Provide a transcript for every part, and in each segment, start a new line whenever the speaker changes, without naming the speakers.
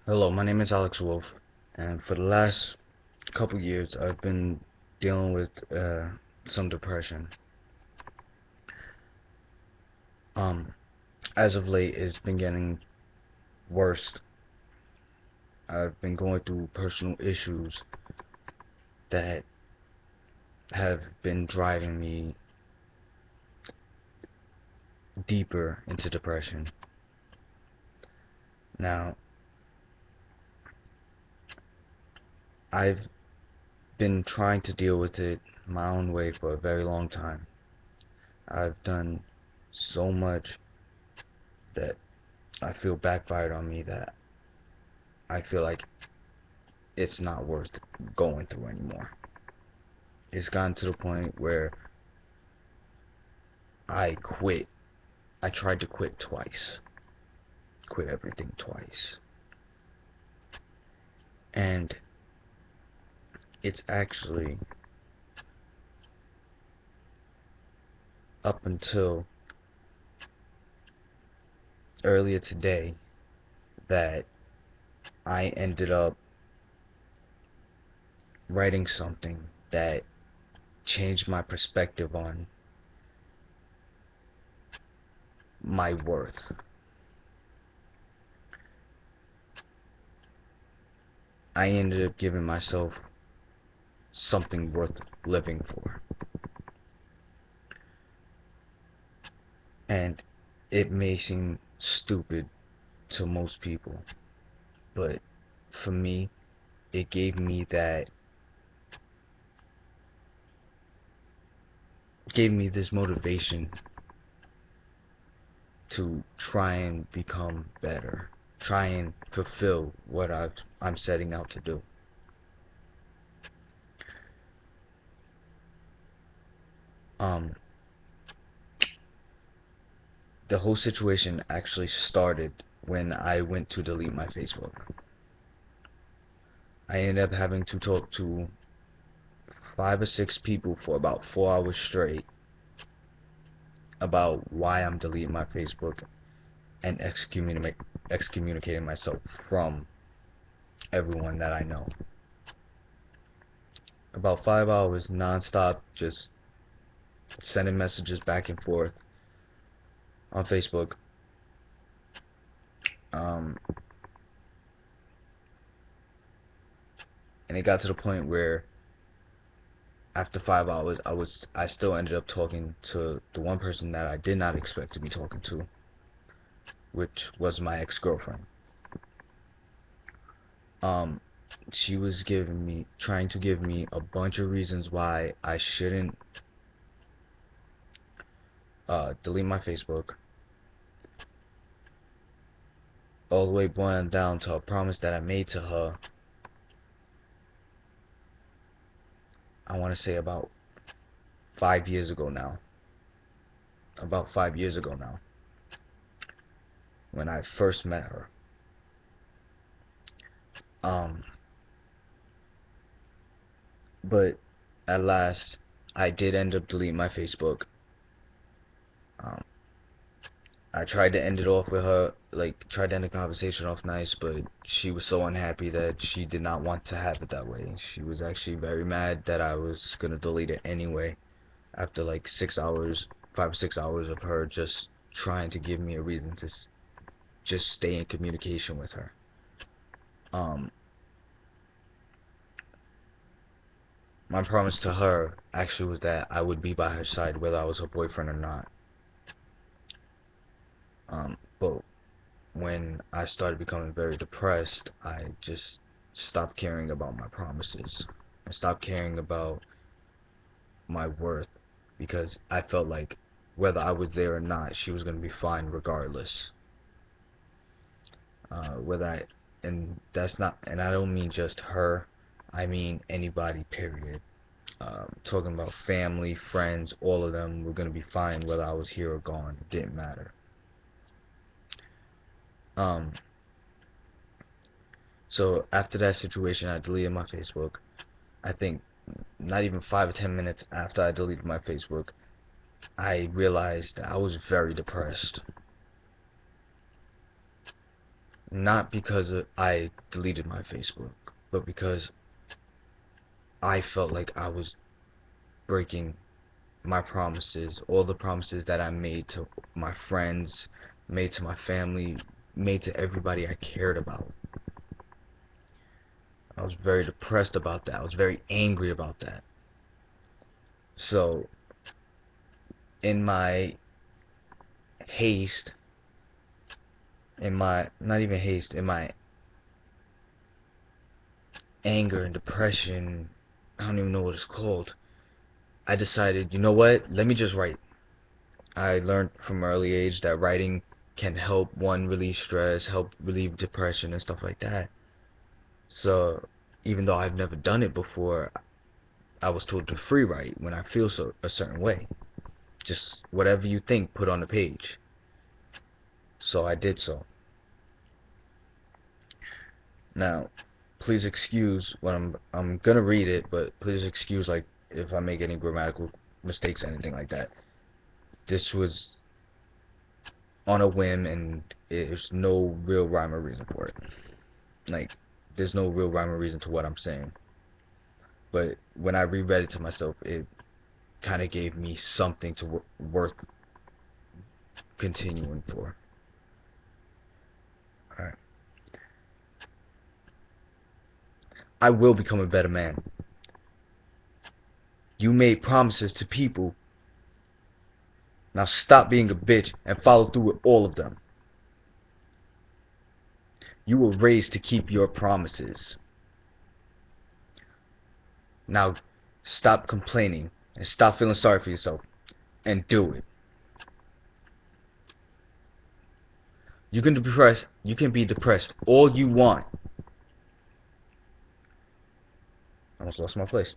Hello, my name is Alex Wolf, and for the last couple years, I've been dealing with some depression. Um, as of late, it's been getting worse. I've been going through personal issues that have been driving me deeper into depression. Now, I've been trying to deal with it my own way for a very long time. I've done so much that I feel backfired on me that I feel like it's not worth going through anymore. It's gotten to the point where I quit. I tried to quit twice. Quit everything twice. And it's actually up until earlier today that I ended up writing something that changed my perspective on my worth. I ended up giving myself something worth living for. And it may seem stupid to most people, but for me, it gave me this motivation to try and become better, try and fulfill what I'm setting out to do. Um, the whole situation actually started when I went to delete my Facebook. I ended up having to talk to 5 or 6 people for about 4 hours straight about why I'm deleting my Facebook and excommunicating myself from everyone that I know. About 5 hours non-stop, just sending messages back and forth on Facebook. Um, and it got to the point where after 5 hours, I still ended up talking to the one person that I did not expect to be talking to, which was my ex-girlfriend. Um, she was trying to give me a bunch of reasons why I shouldn't delete my Facebook, all the way boiling down to a promise that I made to her. I want to say about 5 years ago now. About 5 years ago now, when I first met her. Um, but at last, I did end up deleting my Facebook. Um, I tried to end it off with her, like, tried to end the conversation off nice, but she was so unhappy that she did not want to have it that way. She was actually very mad that I was gonna delete it anyway, after like 6 hours, 5 or 6 hours of her just trying to give me a reason to just stay in communication with her. My promise to her actually was that I would be by her side whether I was her boyfriend or not. But when I started becoming very depressed, I just stopped caring about my promises. I stopped caring about my worth because I felt like whether I was there or not, she was going to be fine regardless. Whether I, and that's not, and I don't mean just her, I mean anybody, period. Talking about family, friends, all of them were going to be fine whether I was here or gone. It didn't matter. Um, so after that situation, I deleted my Facebook. I think not even 5 or 10 minutes after I deleted my Facebook, I realized I was very depressed. Not because I deleted my Facebook, but because I felt like I was breaking my promises, all the promises that I made to my friends, made to my family, made to everybody I cared about. I was very depressed about that. I was very angry about that. So, in my haste, not even haste, in my anger and depression, I don't even know what it's called, I decided, you know what, let me just write. I learned from an early age that writing can help one relieve stress, help relieve depression and stuff like that. So, even though I've never done it before, I was told to free write when I feel a certain way. Just whatever you think, put on the page. So I did so. Now, please excuse what I'm gonna read it, but please excuse like if I make any grammatical mistakes, anything like that. This was on a whim, and there's no real rhyme or reason for it. Like, there's no real rhyme or reason to what I'm saying. But when I reread it to myself, it kind of gave me something to worth continuing for. Alright. I will become a better man. You made promises to people. Now stop being a bitch and follow through with all of them. You were raised to keep your promises. Now stop complaining and stop feeling sorry for yourself and do it. You can be depressed all you want. I almost lost my place.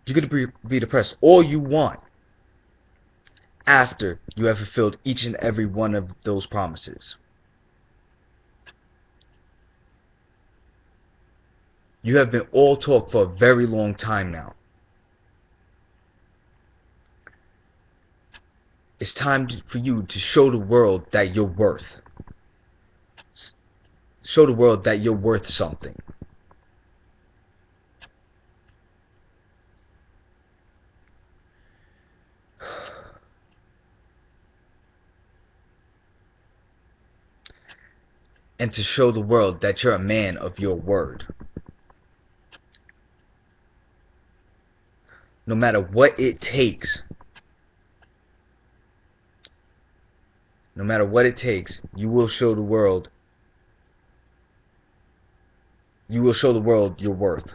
You can be depressed all you want after you have fulfilled each and every one of those promises. You have been all talk for a very long time now. It's time for you to show the world that you're worth. Show the world that you're worth something. And to show the world that you're a man of your word. No matter what it takes. No matter what it takes, you will show the world. You will show the world your worth.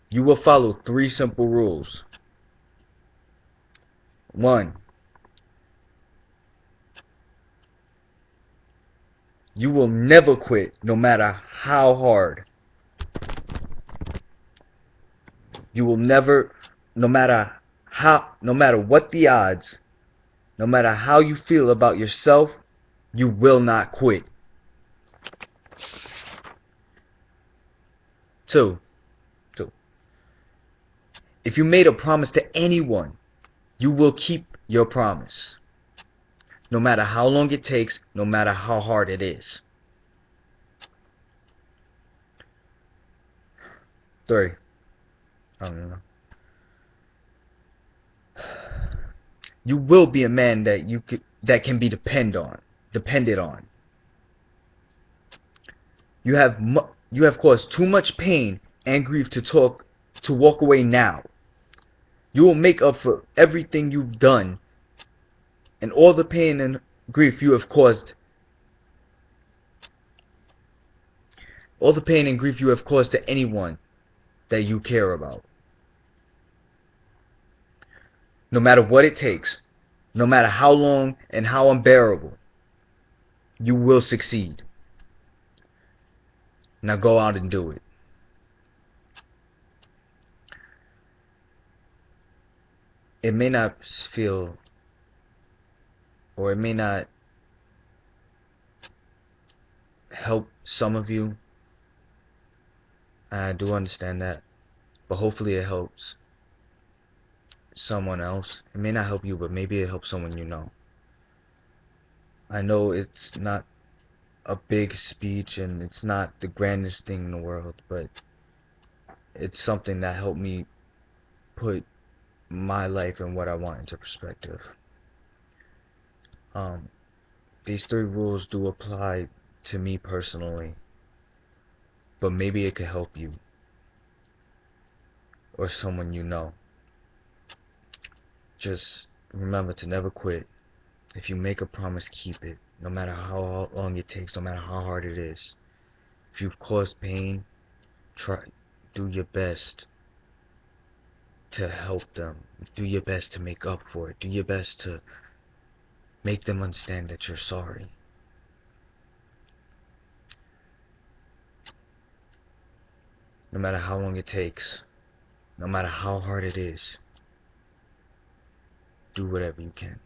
You will follow 3 simple rules. 1. You will never quit, no matter how hard. You will never, no matter what the odds, no matter how you feel about yourself, you will not quit. 2. If you made a promise to anyone, you will keep your promise. No matter how long it takes, no matter how hard it is. 3. I don't know. You will be a man that can be depended on. You have caused too much pain and grief to walk away now. You will make up for everything you've done and all the pain and grief you have caused. All the pain and grief you have caused to anyone that you care about. No matter what it takes, no matter how long and how unbearable, you will succeed. Now go out and do it. It may not feel, or it may not help some of you. I do understand that, but hopefully it helps someone else. It may not help you, but maybe it helps someone you know. I know it's not a big speech, and it's not the grandest thing in the world, but it's something that helped me put my life and what I want into perspective. Um, these three rules do apply to me personally, but maybe it could help you or someone you know. Just remember to never quit. If you make a promise, keep it, no matter how long it takes, no matter how hard it is. If you've caused pain, do your best to help them. Do your best to make up for it. Do your best to make them understand that you're sorry. No matter how long it takes, no matter how hard it is, do whatever you can.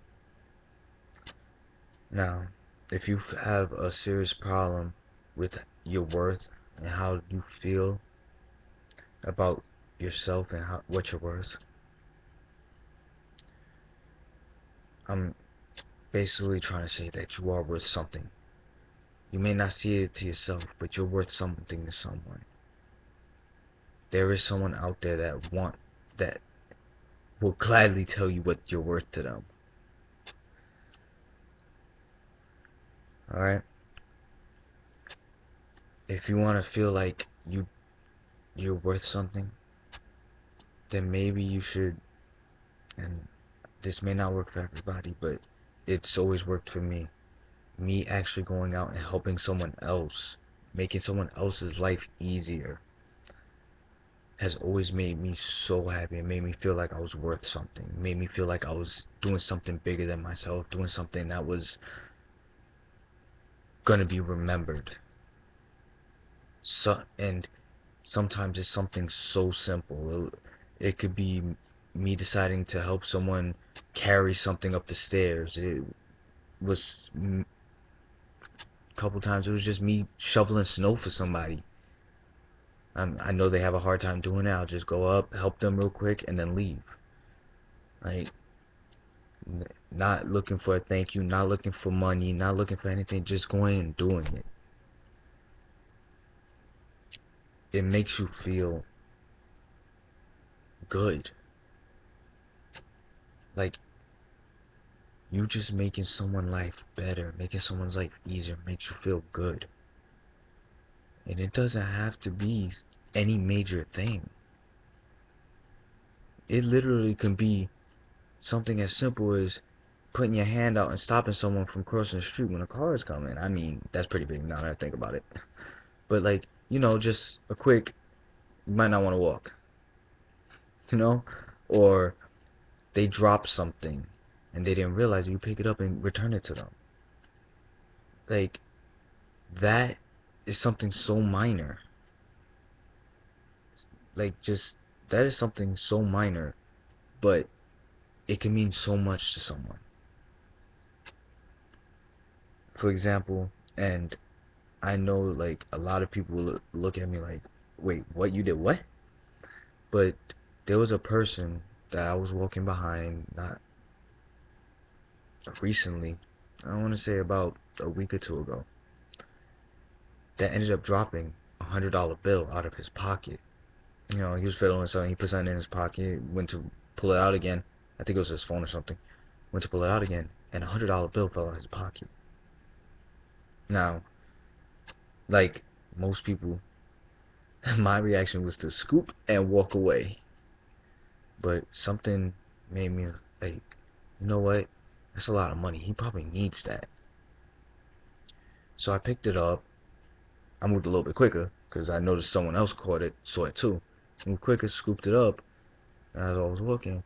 Now, if you have a serious problem with your worth and how you feel about yourself and what you're worth, I'm basically trying to say that you are worth something. You may not see it to yourself, but you're worth something to someone. There is someone out there that will gladly tell you what you're worth to them. Alright? If you want to feel like you're worth something, then maybe you should, and this may not work for everybody, but it's always worked for me. Me actually going out and helping someone else, making someone else's life easier, has always made me so happy. It made me feel like I was worth something. It made me feel like I was doing something bigger than myself, doing something that was gonna be remembered. And sometimes it's something so simple. It could be me deciding to help someone carry something up the stairs. It was a couple times it was just me shoveling snow for somebody. I know they have a hard time doing it. I'll just go up, help them real quick, and then leave. Like, not looking for a thank you, not looking for money, not looking for anything, just going and doing it. It makes you feel good. Like, you just making someone's life better, making someone's life easier, makes you feel good. And it doesn't have to be any major thing. It literally can be something as simple as putting your hand out and stopping someone from crossing the street when a car is coming. I mean, that's pretty big now that I think about it. But like, just a quick, you might not want to walk, you know? Or they drop something and they didn't realize it, you pick it up and return it to them. Like, that is something so minor. Like, just, that is something so minor, but it can mean so much to someone. For example, and I know like a lot of people will look at me like, wait, what, you did what? But there was a person that I was walking behind not recently, I want to say about a week or two ago, that ended up dropping $100 bill out of his pocket. He was fiddling something, he put something in his pocket, went to pull it out again. I think it was his phone or something. Went to pull it out again, and $100 bill fell out of his pocket. Now, like most people, my reaction was to scoop and walk away. But something made me like, you know what? That's a lot of money. He probably needs that. So I picked it up. I moved a little bit quicker because I noticed someone else saw it too. Moved quicker, scooped it up, and as I was walking,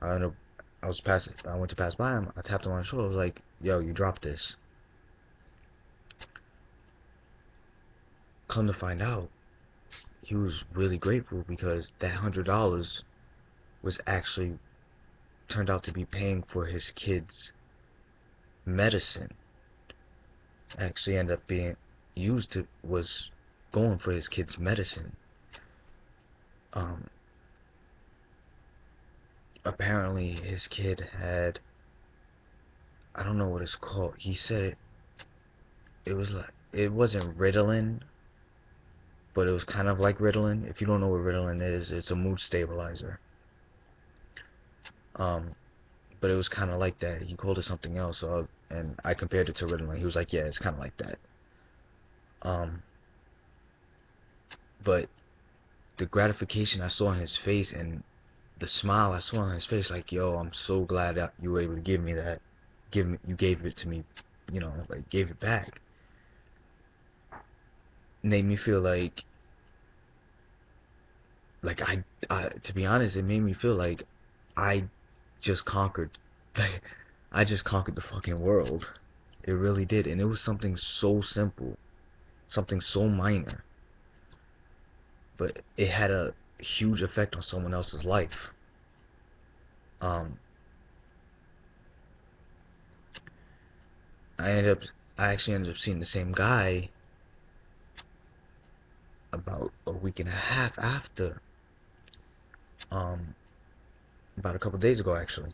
I went to pass by him. I tapped him on the shoulder. I was like, "Yo, you dropped this." Come to find out, he was really grateful because that $100 was actually turned out to be paying for his kids' medicine. Actually ended up being was going for his kid's medicine. Apparently his kid had, I don't know what it's called. He said it was like it wasn't Ritalin, but it was kind of like Ritalin. If you don't know what Ritalin is, it's a mood stabilizer. Um, but it was kind of like that. He called it something else, and I compared it to Ritalin. He was like, "Yeah, it's kind of like that." Um, but the gratification I saw on his face and the smile I saw on his face, like, "Yo, I'm so glad that you were able to give me that. You gave it to me, like gave it back." Made me feel like to be honest, it made me feel like I just conquered, like, I just conquered the fucking world. It really did, and it was something so simple, something so minor, but it had a huge effect on someone else's life. Um, I ended up, I actually ended up seeing the same guy about a week and a half after, um, about a couple days ago actually,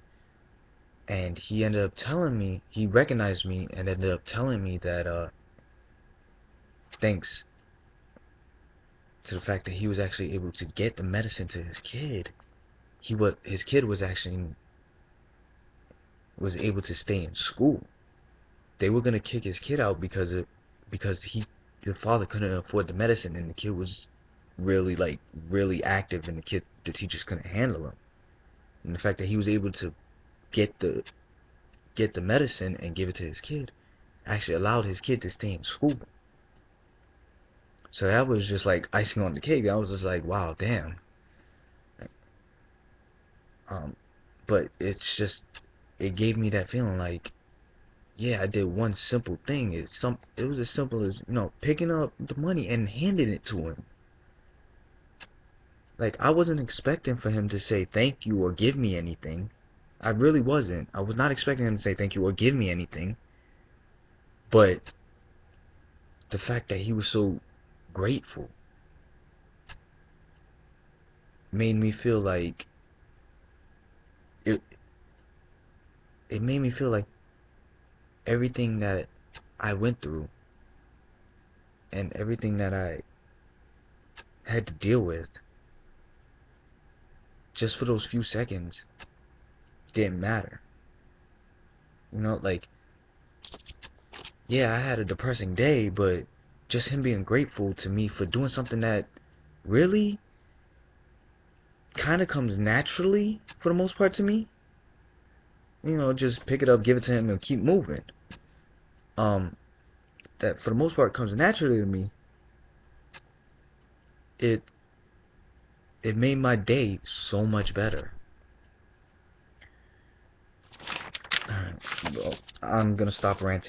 and he ended up telling me, he recognized me and ended up telling me that thanks to the fact that he was actually able to get the medicine to his kid, his kid was actually was able to stay in school. They were gonna kick his kid out because the father couldn't afford the medicine, and the kid was really really active, and the teachers couldn't handle him. And the fact that he was able to get the get the medicine and give it to his kid actually allowed his kid to stay in school. So that was just like icing on the cake. I was just like, wow, damn. Um, but it gave me that feeling like, yeah, I did one simple thing. It was as simple as, picking up the money and handing it to him. Like, I wasn't expecting for him to say thank you or give me anything. I really wasn't. I was not expecting him to say thank you or give me anything. But the fact that he was so grateful made me feel like it it made me feel like everything that I went through and everything that I had to deal with just for those few seconds didn't matter. Like, yeah, I had a depressing day, but just him being grateful to me for doing something that really kind of comes naturally for the most part to me. Just pick it up, give it to him, and keep moving. Um, that for the most part comes naturally to me. It it made my day so much better. Alright, well, I'm gonna stop ranting.